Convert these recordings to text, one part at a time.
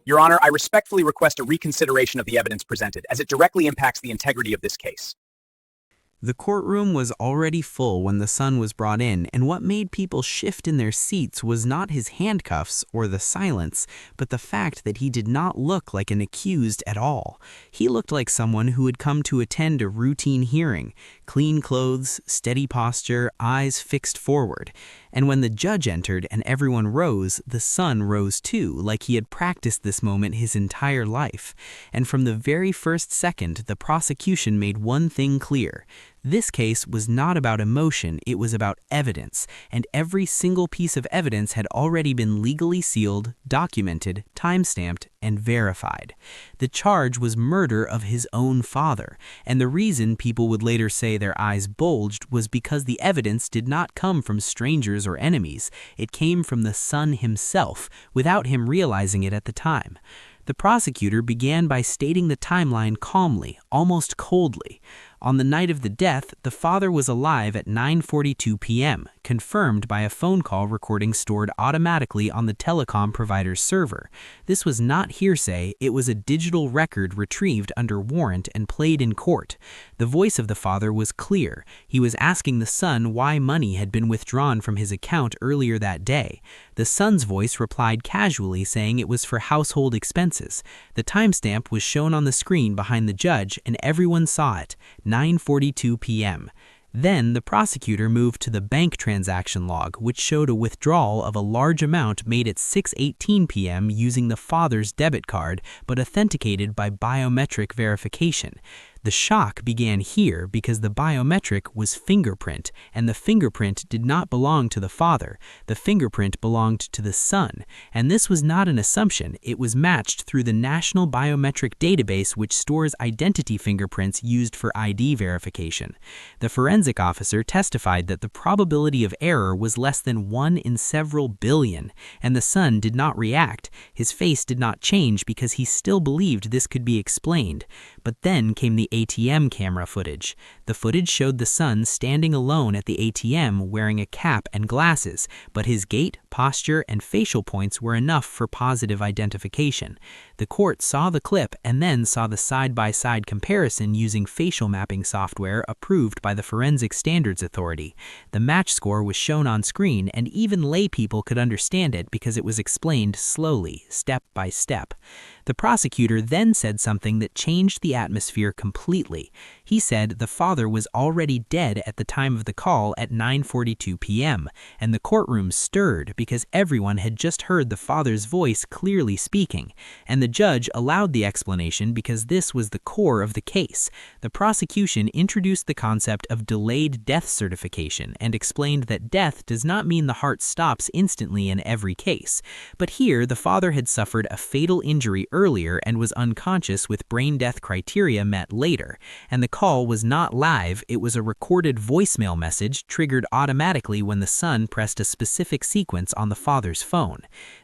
Your Honor, I respectfully request a reconsideration of the evidence presented, as it directly impacts the integrity of this case. The courtroom was already full when the son was brought in, and what made people shift in their seats was not his handcuffs or the silence, but the fact that he did not look like an accused at all. He looked like someone who had come to attend a routine hearing, clean clothes, steady posture, eyes fixed forward. And when the judge entered and everyone rose, the son rose too, like he had practiced this moment his entire life. And from the very first second, the prosecution made one thing clear. This case was not about emotion, it was about evidence, and every single piece of evidence had already been legally sealed, documented, time-stamped, and verified. The charge was murder of his own father, and the reason people would later say their eyes bulged was because the evidence did not come from strangers or enemies. It came from the son himself, without him realizing it at the time. The prosecutor began by stating the timeline calmly, almost coldly. On the night of the death, the father was alive at 9:42 p.m., confirmed by a phone call recording stored automatically on the telecom provider's server. This was not hearsay, it was a digital record retrieved under warrant and played in court. The voice of the father was clear. He was asking the son why money had been withdrawn from his account earlier that day. The son's voice replied casually, saying it was for household expenses. The timestamp was shown on the screen behind the judge, and everyone saw it. 9:42 p.m. Then the prosecutor moved to the bank transaction log, which showed a withdrawal of a large amount made at 6:18 p.m. using the father's debit card, but authenticated by biometric verification. The shock began here because the biometric was fingerprint, and the fingerprint did not belong to the father. The fingerprint belonged to the son, and this was not an assumption. It was matched through the National Biometric Database, which stores identity fingerprints used for ID verification. The forensic officer testified that the probability of error was less than 1 in several billion, and the son did not react. His face did not change because he still believed this could be explained. But then came the ATM camera footage. The footage showed the son standing alone at the ATM wearing a cap and glasses, but his gait, posture, and facial points were enough for positive identification. The court saw the clip and then saw the side-by-side comparison using facial mapping software approved by the Forensic Standards Authority. The match score was shown on screen, and even lay people could understand it because it was explained slowly, step by step. The prosecutor then said something that changed the atmosphere completely. He said the father was already dead at the time of the call at 9:42 p.m., and the courtroom stirred because everyone had just heard the father's voice clearly speaking, and the judge allowed the explanation because this was the core of the case. The prosecution introduced the concept of delayed death certification and explained that death does not mean the heart stops instantly in every case. But here, the father had suffered a fatal injury earlier and was unconscious with brain death criteria met later. And the call was not live, it was a recorded voicemail message triggered automatically when the son pressed a specific sequence on the father's phone.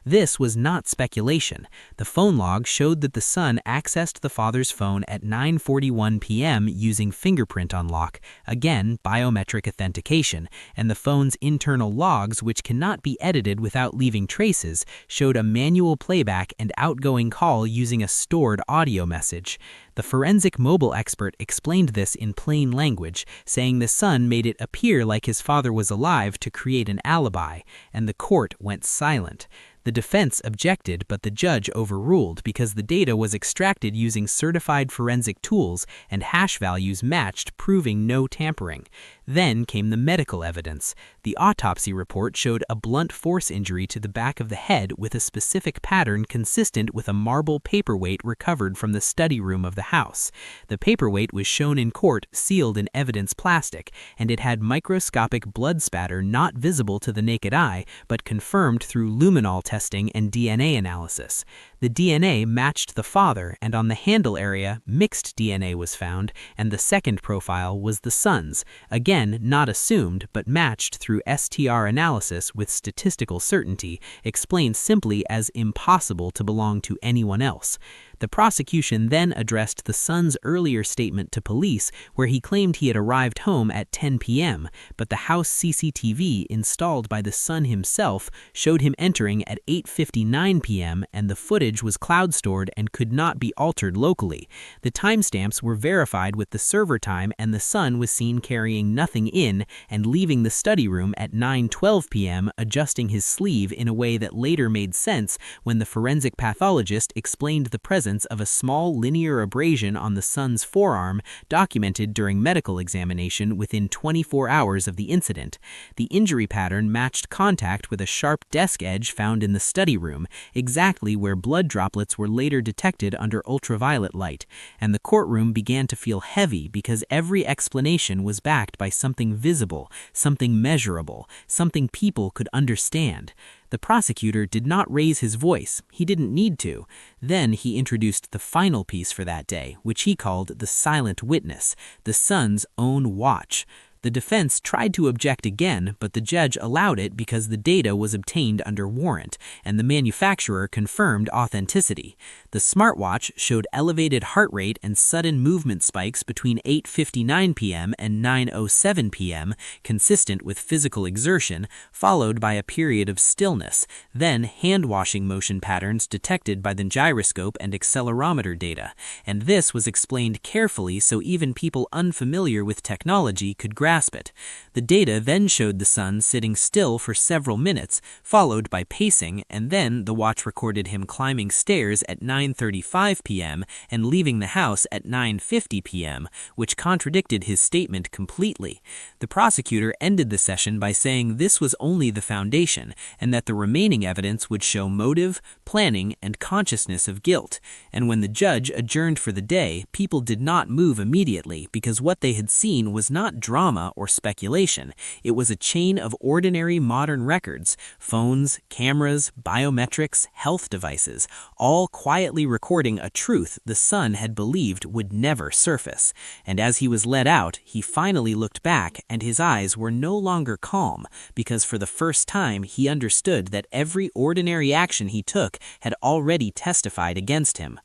This was not speculation. The phone log showed that the son accessed the father's phone at 9:41 p.m. using fingerprint unlock, again biometric authentication, and the phone's internal logs, which cannot be edited without leaving traces, showed a manual playback and outgoing call using a stored audio message. The forensic mobile expert explained this in plain language, saying the son made it appear like his father was alive to create an alibi, and the court went silent. The defense objected, but the judge overruled because the data was extracted using certified forensic tools and hash values matched, proving no tampering. Then came the medical evidence. The autopsy report showed a blunt force injury to the back of the head with a specific pattern consistent with a marble paperweight recovered from the study room of the house. The paperweight was shown in court sealed in evidence plastic, and it had microscopic blood spatter not visible to the naked eye, but confirmed through luminol testing and DNA analysis. The DNA matched the father, and on the handle area, mixed DNA was found, and the second profile was the son's. Again, not assumed, but matched through STR analysis with statistical certainty, explained simply as impossible to belong to anyone else. The prosecution then addressed the son's earlier statement to police, where he claimed he had arrived home at 10 p.m., but the house CCTV installed by the son himself showed him entering at 8:59 p.m., and the footage footage was cloud stored and could not be altered locally. The timestamps were verified with the server time, and the son was seen carrying nothing in and leaving the study room at 9:12 p.m., adjusting his sleeve in a way that later made sense when the forensic pathologist explained the presence of a small linear abrasion on the son's forearm documented during medical examination within 24 hours of the incident. The injury pattern matched contact with a sharp desk edge found in the study room, exactly where blood droplets were later detected under ultraviolet light, and the courtroom began to feel heavy because every explanation was backed by something visible, something measurable, something people could understand. The prosecutor did not raise his voice. He didn't need to. Then he introduced the final piece for that day, which he called the silent witness, the son's own watch. The defense tried to object again, but the judge allowed it because the data was obtained under warrant, and the manufacturer confirmed authenticity. The smartwatch showed elevated heart rate and sudden movement spikes between 8:59 p.m. and 9:07 p.m., consistent with physical exertion, followed by a period of stillness, then hand-washing motion patterns detected by the gyroscope and accelerometer data. And this was explained carefully so even people unfamiliar with technology could grasp it. The data then showed the son sitting still for several minutes, followed by pacing, and then the watch recorded him climbing stairs at 9:35 p.m. and leaving the house at 9:50 p.m., which contradicted his statement completely. The prosecutor ended the session by saying this was only the foundation, and that the remaining evidence would show motive, planning, and consciousness of guilt. And when the judge adjourned for the day, people did not move immediately because what they had seen was not drama or speculation. It was a chain of ordinary modern records, phones, cameras, biometrics, health devices, all quietly recording a truth the son had believed would never surface. And as he was let out, he finally looked back, and his eyes were no longer calm, because for the first time he understood that every ordinary action he took had already testified against him.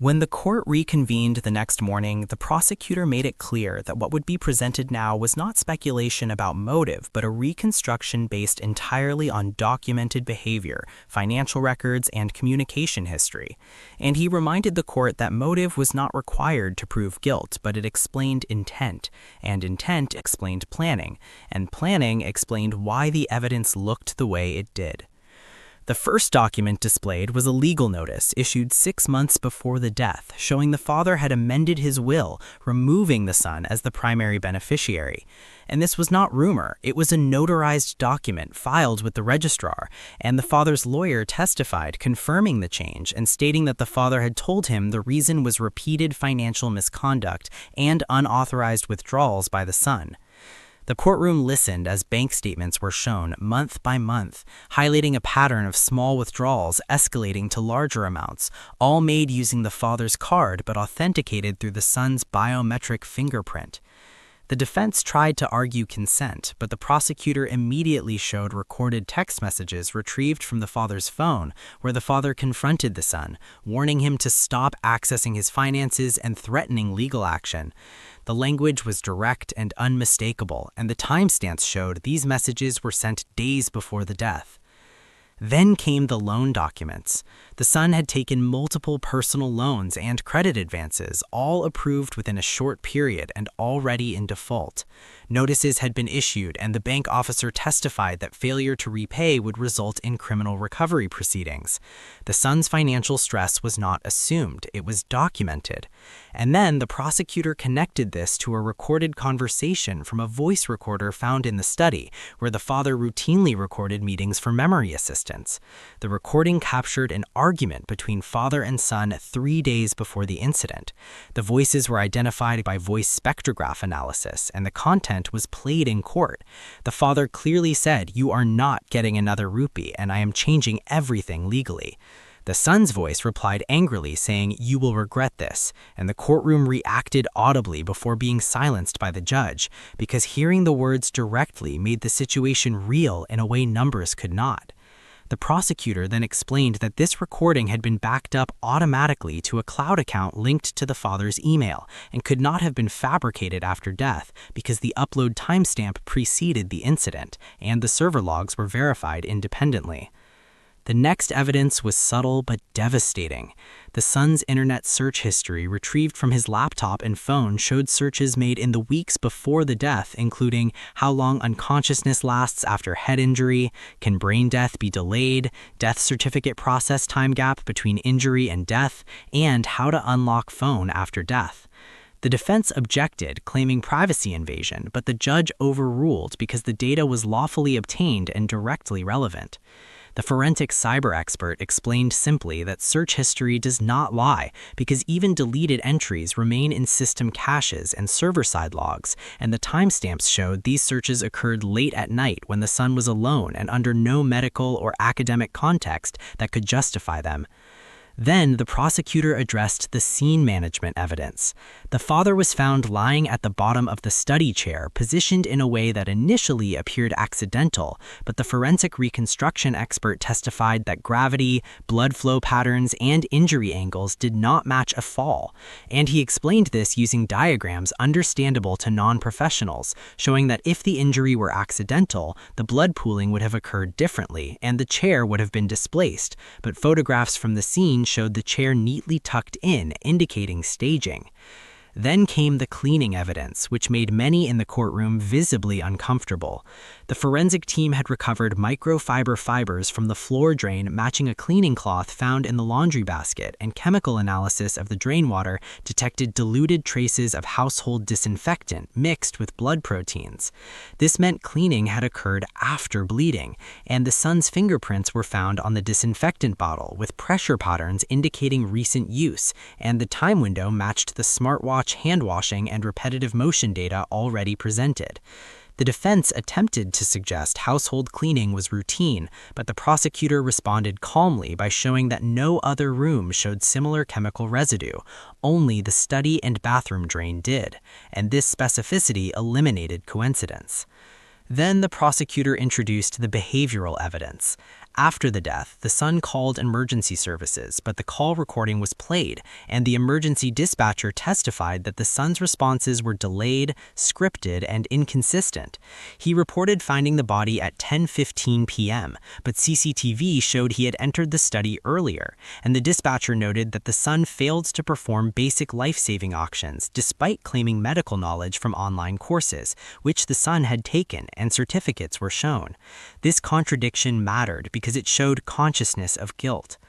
When the court reconvened the next morning, the prosecutor made it clear that what would be presented now was not speculation about motive, but a reconstruction based entirely on documented behavior, financial records, and communication history. And he reminded the court that motive was not required to prove guilt, but it explained intent, and intent explained planning, and planning explained why the evidence looked the way it did. The first document displayed was a legal notice issued 6 months before the death, showing the father had amended his will, removing the son as the primary beneficiary. And this was not rumor, it was a notarized document filed with the registrar, and the father's lawyer testified confirming the change and stating that the father had told him the reason was repeated financial misconduct and unauthorized withdrawals by the son. The courtroom listened as bank statements were shown month by month, highlighting a pattern of small withdrawals escalating to larger amounts, all made using the father's card but authenticated through the son's biometric fingerprint. The defense tried to argue consent, but the prosecutor immediately showed recorded text messages retrieved from the father's phone, where the father confronted the son, warning him to stop accessing his finances and threatening legal action. The language was direct and unmistakable, and the timestamps showed these messages were sent days before the death. Then came the loan documents. The son had taken multiple personal loans and credit advances, all approved within a short period and already in default. Notices had been issued, and the bank officer testified that failure to repay would result in criminal recovery proceedings. The son's financial stress was not assumed, it was documented. And then the prosecutor connected this to a recorded conversation from a voice recorder found in the study, where the father routinely recorded meetings for memory assistance. The recording captured an argument between father and son 3 days before the incident. The voices were identified by voice spectrograph analysis, and the content was played in court. The father clearly said, "You are not getting another rupee, and I am changing everything legally." The son's voice replied angrily, saying, "You will regret this," and the courtroom reacted audibly before being silenced by the judge, because hearing the words directly made the situation real in a way numbers could not. The prosecutor then explained that this recording had been backed up automatically to a cloud account linked to the father's email and could not have been fabricated after death because the upload timestamp preceded the incident, and the server logs were verified independently. The next evidence was subtle but devastating. The son's internet search history retrieved from his laptop and phone showed searches made in the weeks before the death, including how long unconsciousness lasts after head injury, can brain death be delayed, death certificate process time gap between injury and death, and how to unlock phone after death. The defense objected, claiming privacy invasion, but the judge overruled because the data was lawfully obtained and directly relevant. The forensic cyber expert explained simply that search history does not lie because even deleted entries remain in system caches and server-side logs, and the timestamps showed these searches occurred late at night when the son was alone and under no medical or academic context that could justify them. Then the prosecutor addressed the scene management evidence. The father was found lying at the bottom of the study chair, positioned in a way that initially appeared accidental, but the forensic reconstruction expert testified that gravity, blood flow patterns, and injury angles did not match a fall, and he explained this using diagrams understandable to non-professionals, showing that if the injury were accidental, the blood pooling would have occurred differently, and the chair would have been displaced, but photographs from the scene showed the chair neatly tucked in, indicating staging. Then came the cleaning evidence, which made many in the courtroom visibly uncomfortable. The forensic team had recovered microfiber fibers from the floor drain matching a cleaning cloth found in the laundry basket, and chemical analysis of the drain water detected diluted traces of household disinfectant mixed with blood proteins. This meant cleaning had occurred after bleeding, and the son's fingerprints were found on the disinfectant bottle with pressure patterns indicating recent use, and the time window matched the smartwatch hand washing and repetitive motion data already presented. The defense attempted to suggest household cleaning was routine, but the prosecutor responded calmly by showing that no other room showed similar chemical residue, only the study and bathroom drain did, and this specificity eliminated coincidence. Then the prosecutor introduced the behavioral evidence. After the death, the son called emergency services, but the call recording was played, and the emergency dispatcher testified that the son's responses were delayed, scripted, and inconsistent. He reported finding the body at 10:15 p.m., but CCTV showed he had entered the study earlier, and the dispatcher noted that the son failed to perform basic life-saving actions despite claiming medical knowledge from online courses, which the son had taken, and certificates were shown. This contradiction mattered because it showed consciousness of guilt.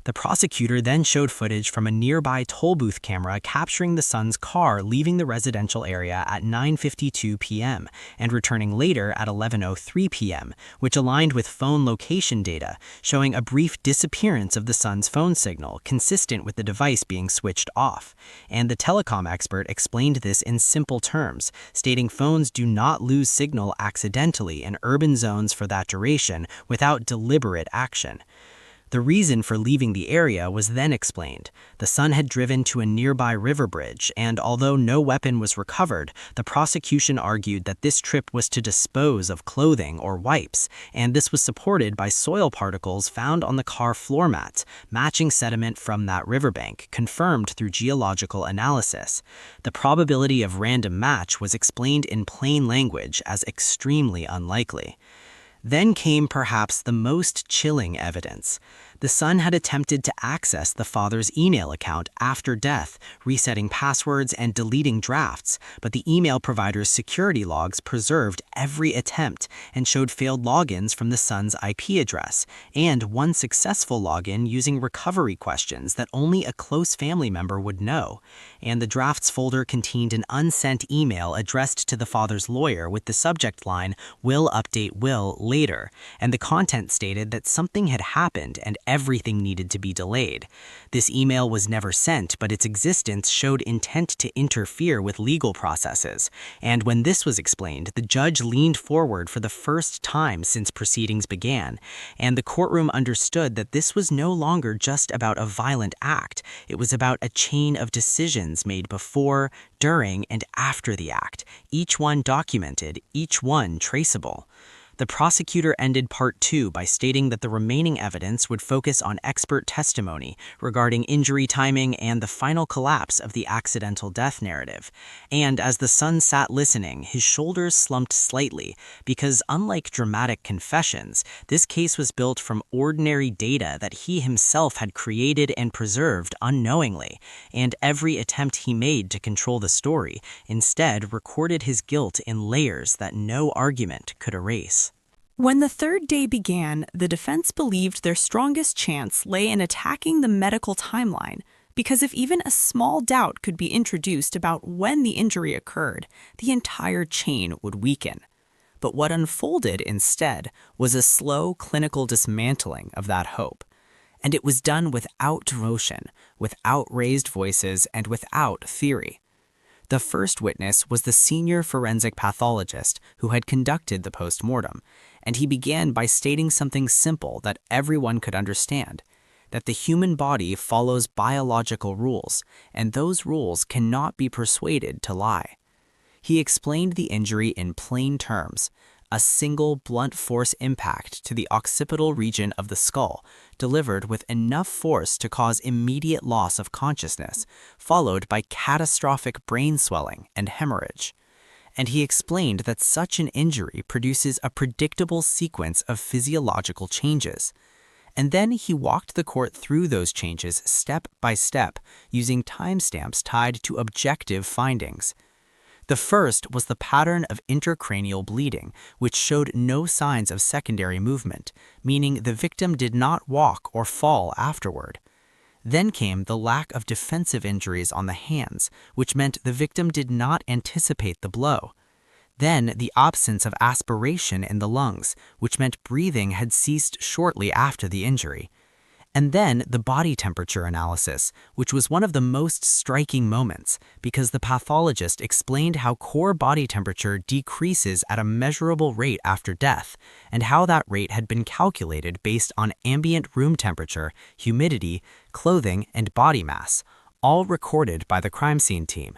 The prosecutor then showed footage from a nearby toll booth camera capturing the son's car leaving the residential area at 9:52 p.m. and returning later at 11:03 p.m., which aligned with phone location data, showing a brief disappearance of the son's phone signal, consistent with the device being switched off. And the telecom expert explained this in simple terms, stating phones do not lose signal accidentally in urban zones for that duration without deliberate action. The reason for leaving the area was then explained. The son had driven to a nearby river bridge, and although no weapon was recovered, the prosecution argued that this trip was to dispose of clothing or wipes, and this was supported by soil particles found on the car floor mats, matching sediment from that riverbank, confirmed through geological analysis. The probability of random match was explained in plain language as extremely unlikely. Then came perhaps the most chilling evidence. The son had attempted to access the father's email account after death, resetting passwords and deleting drafts, but the email provider's security logs preserved every attempt and showed failed logins from the son's IP address, and one successful login using recovery questions that only a close family member would know. And the drafts folder contained an unsent email addressed to the father's lawyer with the subject line, "Will update will later," and the content stated that something had happened and everything needed to be delayed. This email was never sent, but its existence showed intent to interfere with legal processes. And when this was explained, the judge leaned forward for the first time since proceedings began, and the courtroom understood that this was no longer just about a violent act. It was about a chain of decisions made before, during, and after the act, each one documented, each one traceable. The prosecutor ended Part 2 by stating that the remaining evidence would focus on expert testimony regarding injury timing and the final collapse of the accidental death narrative. And as the son sat listening, his shoulders slumped slightly because, unlike dramatic confessions, this case was built from ordinary data that he himself had created and preserved unknowingly, and every attempt he made to control the story instead recorded his guilt in layers that no argument could erase. When the third day began, the defense believed their strongest chance lay in attacking the medical timeline, because if even a small doubt could be introduced about when the injury occurred, the entire chain would weaken. But what unfolded instead was a slow clinical dismantling of that hope. And it was done without emotion, without raised voices, and without theory. The first witness was the senior forensic pathologist who had conducted the post-mortem, and he began by stating something simple that everyone could understand, that the human body follows biological rules, and those rules cannot be persuaded to lie. He explained the injury in plain terms: a single blunt force impact to the occipital region of the skull, delivered with enough force to cause immediate loss of consciousness, followed by catastrophic brain swelling and hemorrhage. And he explained that such an injury produces a predictable sequence of physiological changes. And then he walked the court through those changes step by step, using timestamps tied to objective findings. The first was the pattern of intracranial bleeding, which showed no signs of secondary movement, meaning the victim did not walk or fall afterward. Then came the lack of defensive injuries on the hands, which meant the victim did not anticipate the blow. Then the absence of aspiration in the lungs, which meant breathing had ceased shortly after the injury. And then the body temperature analysis, which was one of the most striking moments, because the pathologist explained how core body temperature decreases at a measurable rate after death, and how that rate had been calculated based on ambient room temperature, humidity, clothing, and body mass, all recorded by the crime scene team.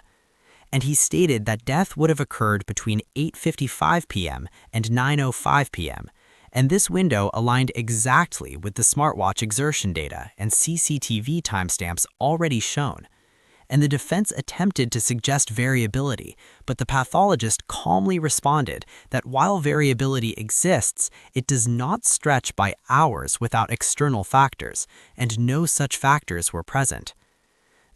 And he stated that death would have occurred between 8:55 p.m. and 9:05 p.m., and this window aligned exactly with the smartwatch exertion data and CCTV timestamps already shown. And the defense attempted to suggest variability, but the pathologist calmly responded that while variability exists, it does not stretch by hours without external factors, and no such factors were present.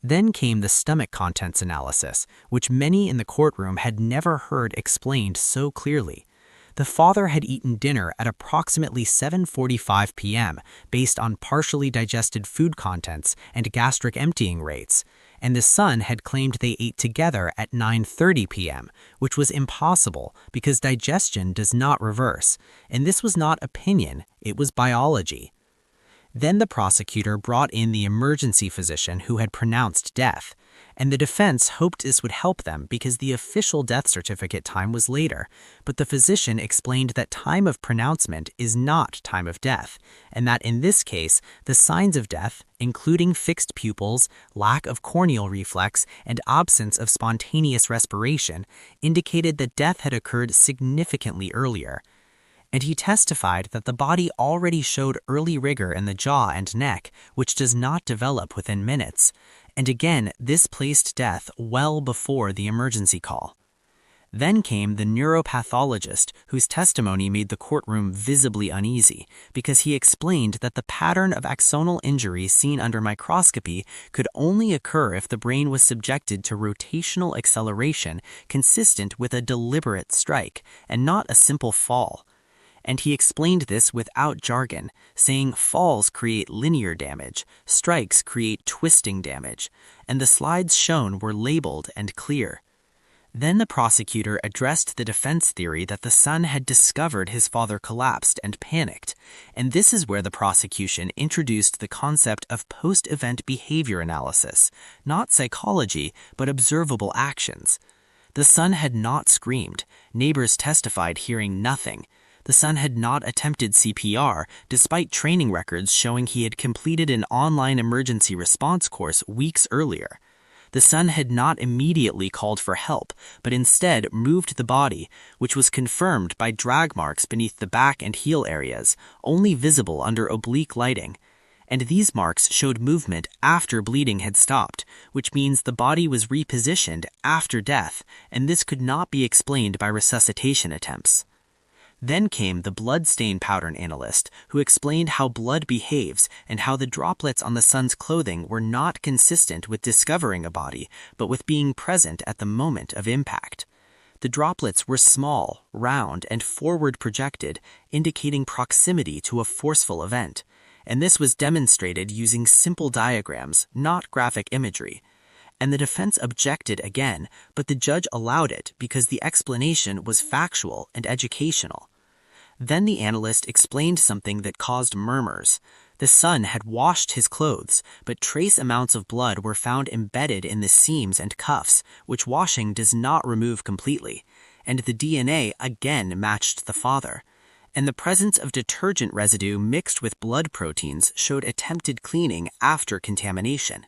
Then came the stomach contents analysis, which many in the courtroom had never heard explained so clearly. The father had eaten dinner at approximately 7:45 p.m. based on partially digested food contents and gastric emptying rates, and the son had claimed they ate together at 9:30 p.m., which was impossible because digestion does not reverse, and this was not opinion, it was biology. Then the prosecutor brought in the emergency physician who had pronounced death, and the defense hoped this would help them because the official death certificate time was later, but the physician explained that time of pronouncement is not time of death, and that in this case, the signs of death, including fixed pupils, lack of corneal reflex, and absence of spontaneous respiration, indicated that death had occurred significantly earlier. And he testified that the body already showed early rigor in the jaw and neck, which does not develop within minutes. And again, this placed death well before the emergency call. Then came the neuropathologist, whose testimony made the courtroom visibly uneasy, because he explained that the pattern of axonal injury seen under microscopy could only occur if the brain was subjected to rotational acceleration consistent with a deliberate strike, and not a simple fall. And he explained this without jargon, saying falls create linear damage, strikes create twisting damage, and the slides shown were labeled and clear. Then the prosecutor addressed the defense theory that the son had discovered his father collapsed and panicked, and this is where the prosecution introduced the concept of post-event behavior analysis, not psychology, but observable actions. The son had not screamed, neighbors testified hearing nothing. The son had not attempted CPR, despite training records showing he had completed an online emergency response course weeks earlier. The son had not immediately called for help, but instead moved the body, which was confirmed by drag marks beneath the back and heel areas, only visible under oblique lighting. And these marks showed movement after bleeding had stopped, which means the body was repositioned after death, and this could not be explained by resuscitation attempts. Then came the blood stain pattern analyst, who explained how blood behaves and how the droplets on the son's clothing were not consistent with discovering a body, but with being present at the moment of impact. The droplets were small, round, and forward projected, indicating proximity to a forceful event. And this was demonstrated using simple diagrams, not graphic imagery. And the defense objected again, but the judge allowed it because the explanation was factual and educational. Then the analyst explained something that caused murmurs. The son had washed his clothes, but trace amounts of blood were found embedded in the seams and cuffs, which washing does not remove completely. And the DNA again matched the father. And the presence of detergent residue mixed with blood proteins showed attempted cleaning after contamination.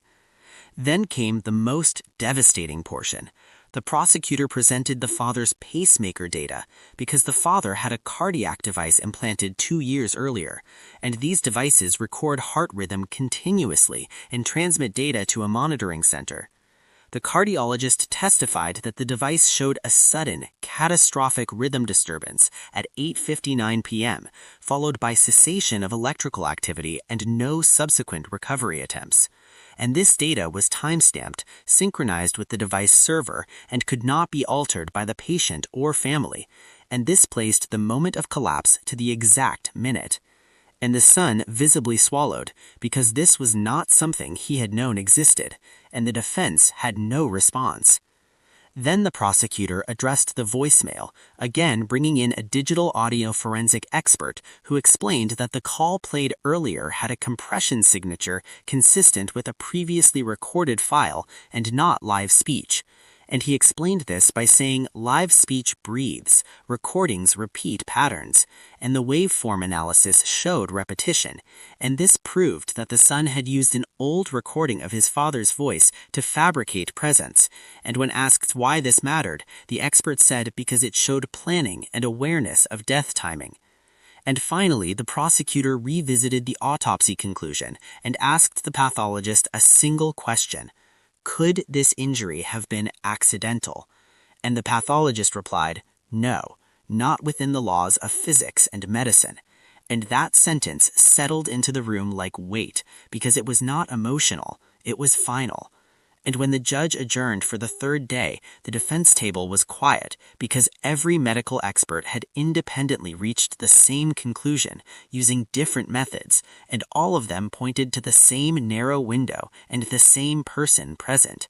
Then came the most devastating portion. The prosecutor presented the father's pacemaker data because the father had a cardiac device implanted 2 years earlier, and these devices record heart rhythm continuously and transmit data to a monitoring center. The cardiologist testified that the device showed a sudden, catastrophic rhythm disturbance at 8:59 p.m., followed by cessation of electrical activity and no subsequent recovery attempts. And this data was time-stamped, synchronized with the device server, and could not be altered by the patient or family, and this placed the moment of collapse to the exact minute. And the son visibly swallowed, because this was not something he had known existed, and the defense had no response. Then the prosecutor addressed the voicemail, again bringing in a digital audio forensic expert who explained that the call played earlier had a compression signature consistent with a previously recorded file and not live speech. And he explained this by saying live speech breathes, recordings repeat patterns, and the waveform analysis showed repetition, and this proved that the son had used an old recording of his father's voice to fabricate presence, and when asked why this mattered, the expert said because it showed planning and awareness of death timing. And finally, the prosecutor revisited the autopsy conclusion and asked the pathologist a single question. Could this injury have been accidental? And the pathologist replied, no, not within the laws of physics and medicine. And that sentence settled into the room like weight, because it was not emotional, it was final. And when the judge adjourned for the third day, the defense table was quiet because every medical expert had independently reached the same conclusion using different methods, and all of them pointed to the same narrow window and the same person present.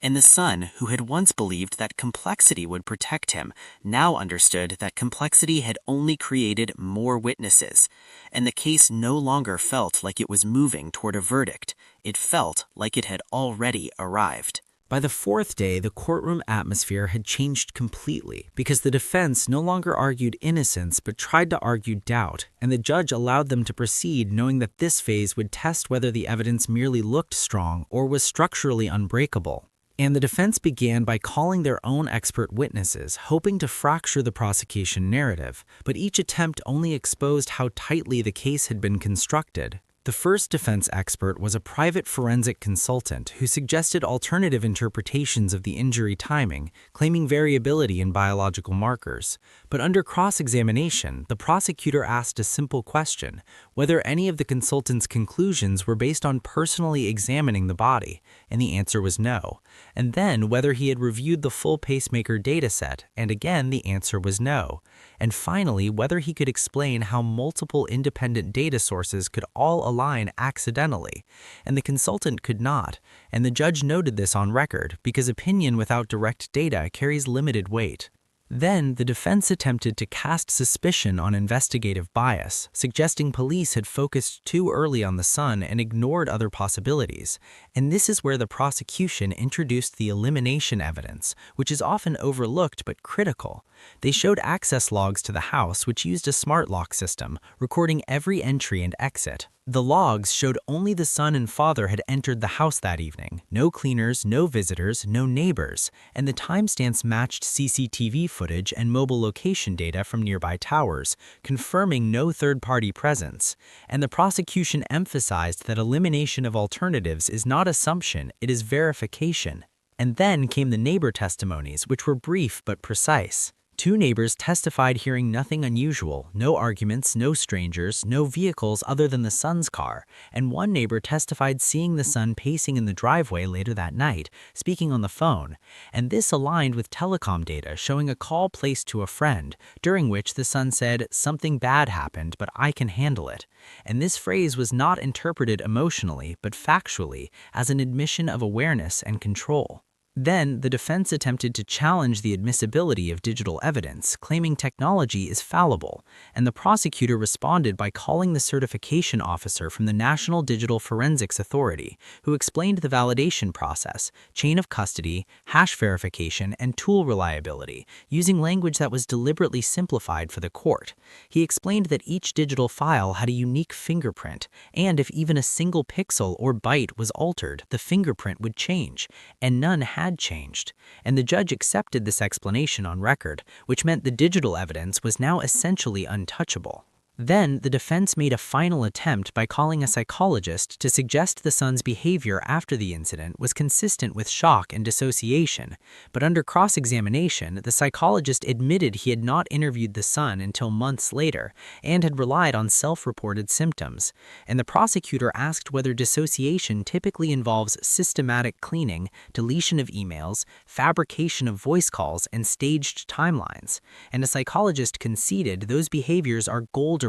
And the son, who had once believed that complexity would protect him, now understood that complexity had only created more witnesses, and the case no longer felt like it was moving toward a verdict. It felt like it had already arrived. By the fourth day, the courtroom atmosphere had changed completely because the defense no longer argued innocence but tried to argue doubt, and the judge allowed them to proceed knowing that this phase would test whether the evidence merely looked strong or was structurally unbreakable. And the defense began by calling their own expert witnesses, hoping to fracture the prosecution narrative, but each attempt only exposed how tightly the case had been constructed. The first defense expert was a private forensic consultant who suggested alternative interpretations of the injury timing, claiming variability in biological markers. But under cross-examination, the prosecutor asked a simple question, whether any of the consultant's conclusions were based on personally examining the body, and the answer was no. And then whether he had reviewed the full pacemaker dataset, and again the answer was no. And finally, whether he could explain how multiple independent data sources could all align accidentally, and the consultant could not, and the judge noted this on record because opinion without direct data carries limited weight. Then, the defense attempted to cast suspicion on investigative bias, suggesting police had focused too early on the son and ignored other possibilities. And this is where the prosecution introduced the elimination evidence, which is often overlooked but critical. They showed access logs to the house which used a smart lock system, recording every entry and exit. The logs showed only the son and father had entered the house that evening. No cleaners, no visitors, no neighbors, and the timestamps matched CCTV footage and mobile location data from nearby towers, confirming no third-party presence. And the prosecution emphasized that elimination of alternatives is not assumption, it is verification. And then came the neighbor testimonies, which were brief but precise. 2 neighbors testified hearing nothing unusual, no arguments, no strangers, no vehicles other than the son's car, and 1 neighbor testified seeing the son pacing in the driveway later that night, speaking on the phone, and this aligned with telecom data showing a call placed to a friend, during which the son said, "Something bad happened, but I can handle it." And this phrase was not interpreted emotionally, but factually, as an admission of awareness and control. Then, the defense attempted to challenge the admissibility of digital evidence, claiming technology is fallible, and the prosecutor responded by calling the certification officer from the National Digital Forensics Authority, who explained the validation process, chain of custody, hash verification, and tool reliability, using language that was deliberately simplified for the court. He explained that each digital file had a unique fingerprint, and if even a single pixel or byte was altered, the fingerprint would change, and none had changed, and the judge accepted this explanation on record, which meant the digital evidence was now essentially untouchable. Then, the defense made a final attempt by calling a psychologist to suggest the son's behavior after the incident was consistent with shock and dissociation, but under cross-examination, the psychologist admitted he had not interviewed the son until months later and had relied on self-reported symptoms, and the prosecutor asked whether dissociation typically involves systematic cleaning, deletion of emails, fabrication of voice calls, and staged timelines, and a psychologist conceded those behaviors are goal-directed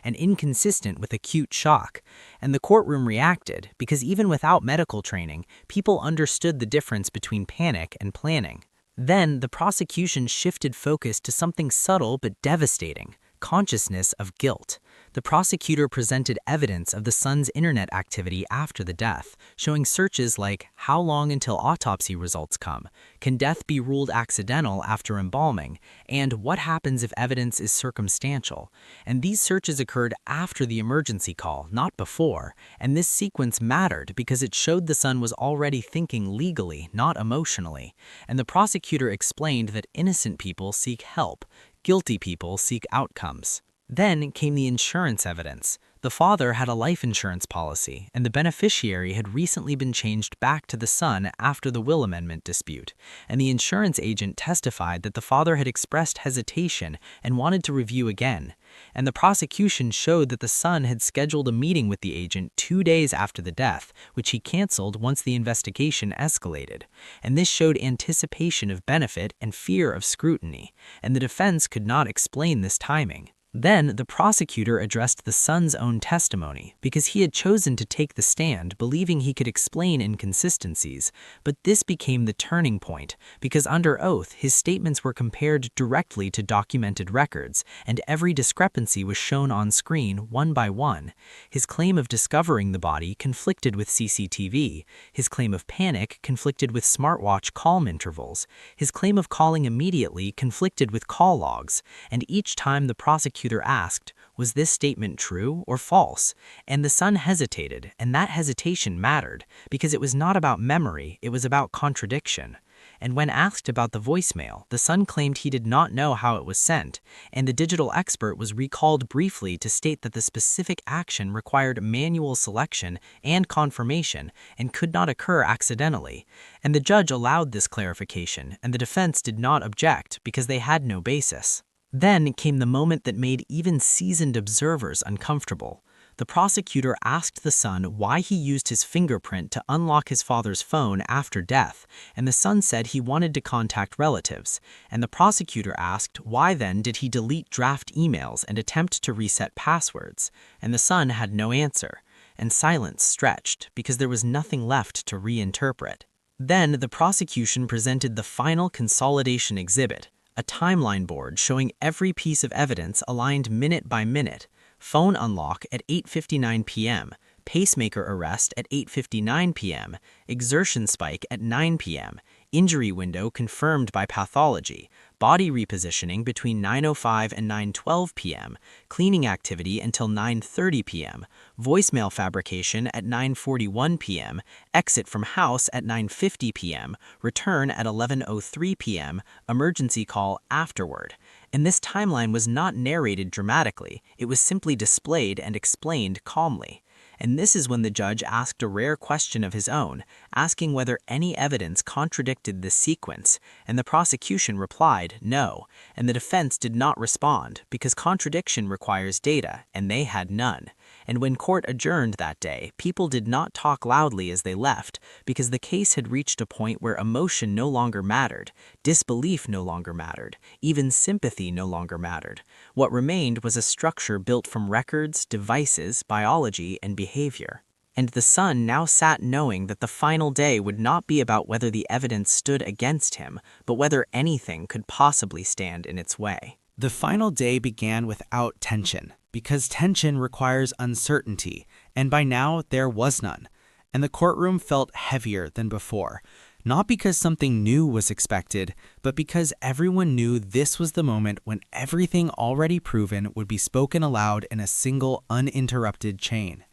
and inconsistent with acute shock, and the courtroom reacted because even without medical training, people understood the difference between panic and planning. Then, the prosecution shifted focus to something subtle but devastating: consciousness of guilt. The prosecutor presented evidence of the son's internet activity after the death, showing searches like "How long until autopsy results come?" "Can death be ruled accidental after embalming?" and "What happens if evidence is circumstantial?" And these searches occurred after the emergency call, not before, and this sequence mattered because it showed the son was already thinking legally, not emotionally. And the prosecutor explained that innocent people seek help, guilty people seek outcomes. Then came the insurance evidence. The father had a life insurance policy, and the beneficiary had recently been changed back to the son after the will amendment dispute, and the insurance agent testified that the father had expressed hesitation and wanted to review again, and the prosecution showed that the son had scheduled a meeting with the agent 2 days after the death, which he canceled once the investigation escalated, and this showed anticipation of benefit and fear of scrutiny, and the defense could not explain this timing. Then, the prosecutor addressed the son's own testimony because he had chosen to take the stand believing he could explain inconsistencies, but this became the turning point because under oath his statements were compared directly to documented records, and every discrepancy was shown on screen one by one. His claim of discovering the body conflicted with CCTV, his claim of panic conflicted with smartwatch calm intervals, his claim of calling immediately conflicted with call logs, and each time the prosecutor asked, was this statement true or false? And the son hesitated, and that hesitation mattered, because it was not about memory, it was about contradiction. And when asked about the voicemail, the son claimed he did not know how it was sent, and the digital expert was recalled briefly to state that the specific action required manual selection and confirmation and could not occur accidentally. And the judge allowed this clarification, and the defense did not object because they had no basis. Then came the moment that made even seasoned observers uncomfortable. The prosecutor asked the son why he used his fingerprint to unlock his father's phone after death, and the son said he wanted to contact relatives. And the prosecutor asked why then did he delete draft emails and attempt to reset passwords, and the son had no answer, and silence stretched because there was nothing left to reinterpret. Then the prosecution presented the final consolidation exhibit, a timeline board showing every piece of evidence aligned minute by minute: phone unlock at 8:59 p.m., pacemaker arrest at 8:59 p.m., exertion spike at 9 p.m., injury window confirmed by pathology, body repositioning between 9:05 and 9:12 p.m., cleaning activity until 9:30 p.m., voicemail fabrication at 9:41 p.m., exit from house at 9:50 p.m., return at 11:03 p.m., emergency call afterward. And this timeline was not narrated dramatically, it was simply displayed and explained calmly. And this is when the judge asked a rare question of his own, asking whether any evidence contradicted this sequence, and the prosecution replied no, and the defense did not respond because contradiction requires data, and they had none. And when court adjourned that day, people did not talk loudly as they left because the case had reached a point where emotion no longer mattered, disbelief no longer mattered, even sympathy no longer mattered. What remained was a structure built from records, devices, biology, and behavior. And the son now sat knowing that the final day would not be about whether the evidence stood against him, but whether anything could possibly stand in its way. The final day began without tension, because tension requires uncertainty, and by now there was none. And the courtroom felt heavier than before, not because something new was expected, but because everyone knew this was the moment when everything already proven would be spoken aloud in a single uninterrupted chain.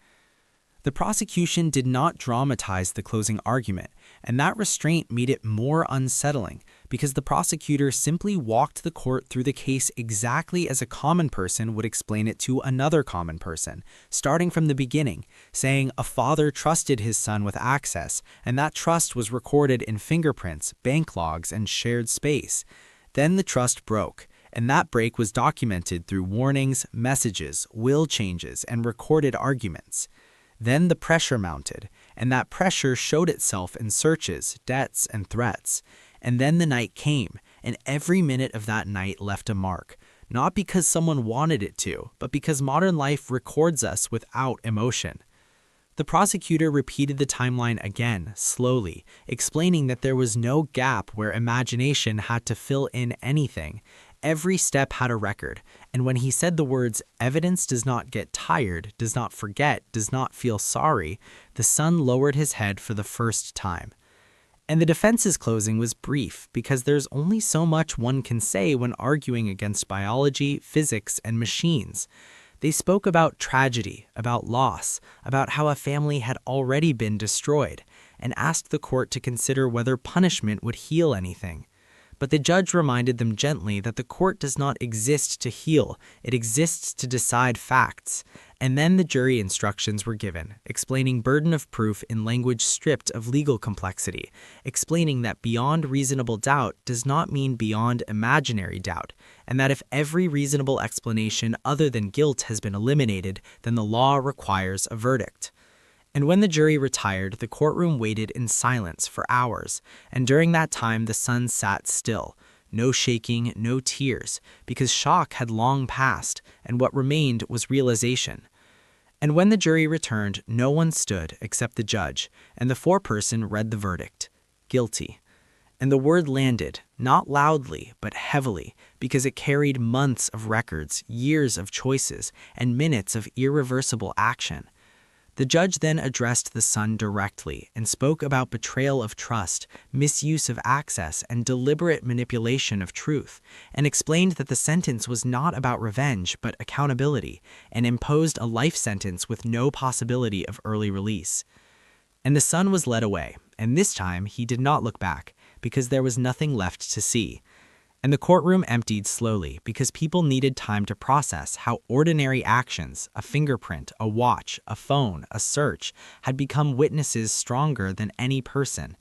The prosecution did not dramatize the closing argument, and that restraint made it more unsettling because the prosecutor simply walked the court through the case exactly as a common person would explain it to another common person, starting from the beginning, saying a father trusted his son with access, and that trust was recorded in fingerprints, bank logs, and shared space. Then the trust broke, and that break was documented through warnings, messages, will changes, and recorded arguments. Then the pressure mounted, and that pressure showed itself in searches, debts, and threats. And then the night came, and every minute of that night left a mark, not because someone wanted it to, but because modern life records us without emotion. The prosecutor repeated the timeline again, slowly, explaining that there was no gap where imagination had to fill in anything. Every step had a record, and when he said the words, "Evidence does not get tired, does not forget, does not feel sorry," the son lowered his head for the first time. And the defense's closing was brief, because there's only so much one can say when arguing against biology, physics, and machines. They spoke about tragedy, about loss, about how a family had already been destroyed, and asked the court to consider whether punishment would heal anything. But the judge reminded them gently that the court does not exist to heal, it exists to decide facts. And then the jury instructions were given, explaining burden of proof in language stripped of legal complexity, explaining that beyond reasonable doubt does not mean beyond imaginary doubt, and that if every reasonable explanation other than guilt has been eliminated, then the law requires a verdict. And when the jury retired, the courtroom waited in silence for hours, and during that time the son sat still. No shaking, no tears, because shock had long passed, and what remained was realization. And when the jury returned, no one stood except the judge, and the foreperson read the verdict, guilty. And the word landed, not loudly, but heavily, because it carried months of records, years of choices, and minutes of irreversible action. The judge then addressed the son directly and spoke about betrayal of trust, misuse of access, and deliberate manipulation of truth, and explained that the sentence was not about revenge but accountability, and imposed a life sentence with no possibility of early release. And the son was led away, and this time he did not look back, because there was nothing left to see. And the courtroom emptied slowly because people needed time to process how ordinary actions, a fingerprint, a watch, a phone, a search, had become witnesses stronger than any person.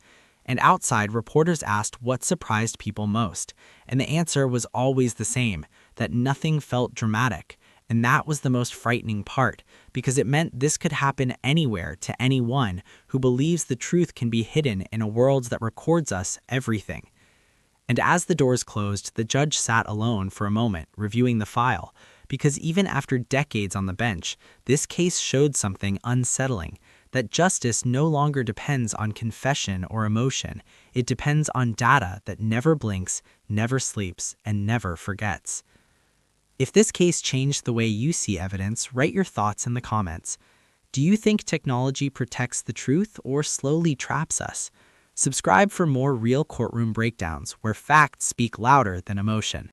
And outside, reporters asked what surprised people most, and the answer was always the same, that nothing felt dramatic. And that was the most frightening part, because it meant this could happen anywhere to anyone who believes the truth can be hidden in a world that records us everything. And as the doors closed, the judge sat alone for a moment, reviewing the file, because even after decades on the bench, this case showed something unsettling, that justice no longer depends on confession or emotion. It depends on data that never blinks, never sleeps, and never forgets. If this case changed the way you see evidence, write your thoughts in the comments. Do you think technology protects the truth or slowly traps us? Subscribe for more real courtroom breakdowns where facts speak louder than emotion.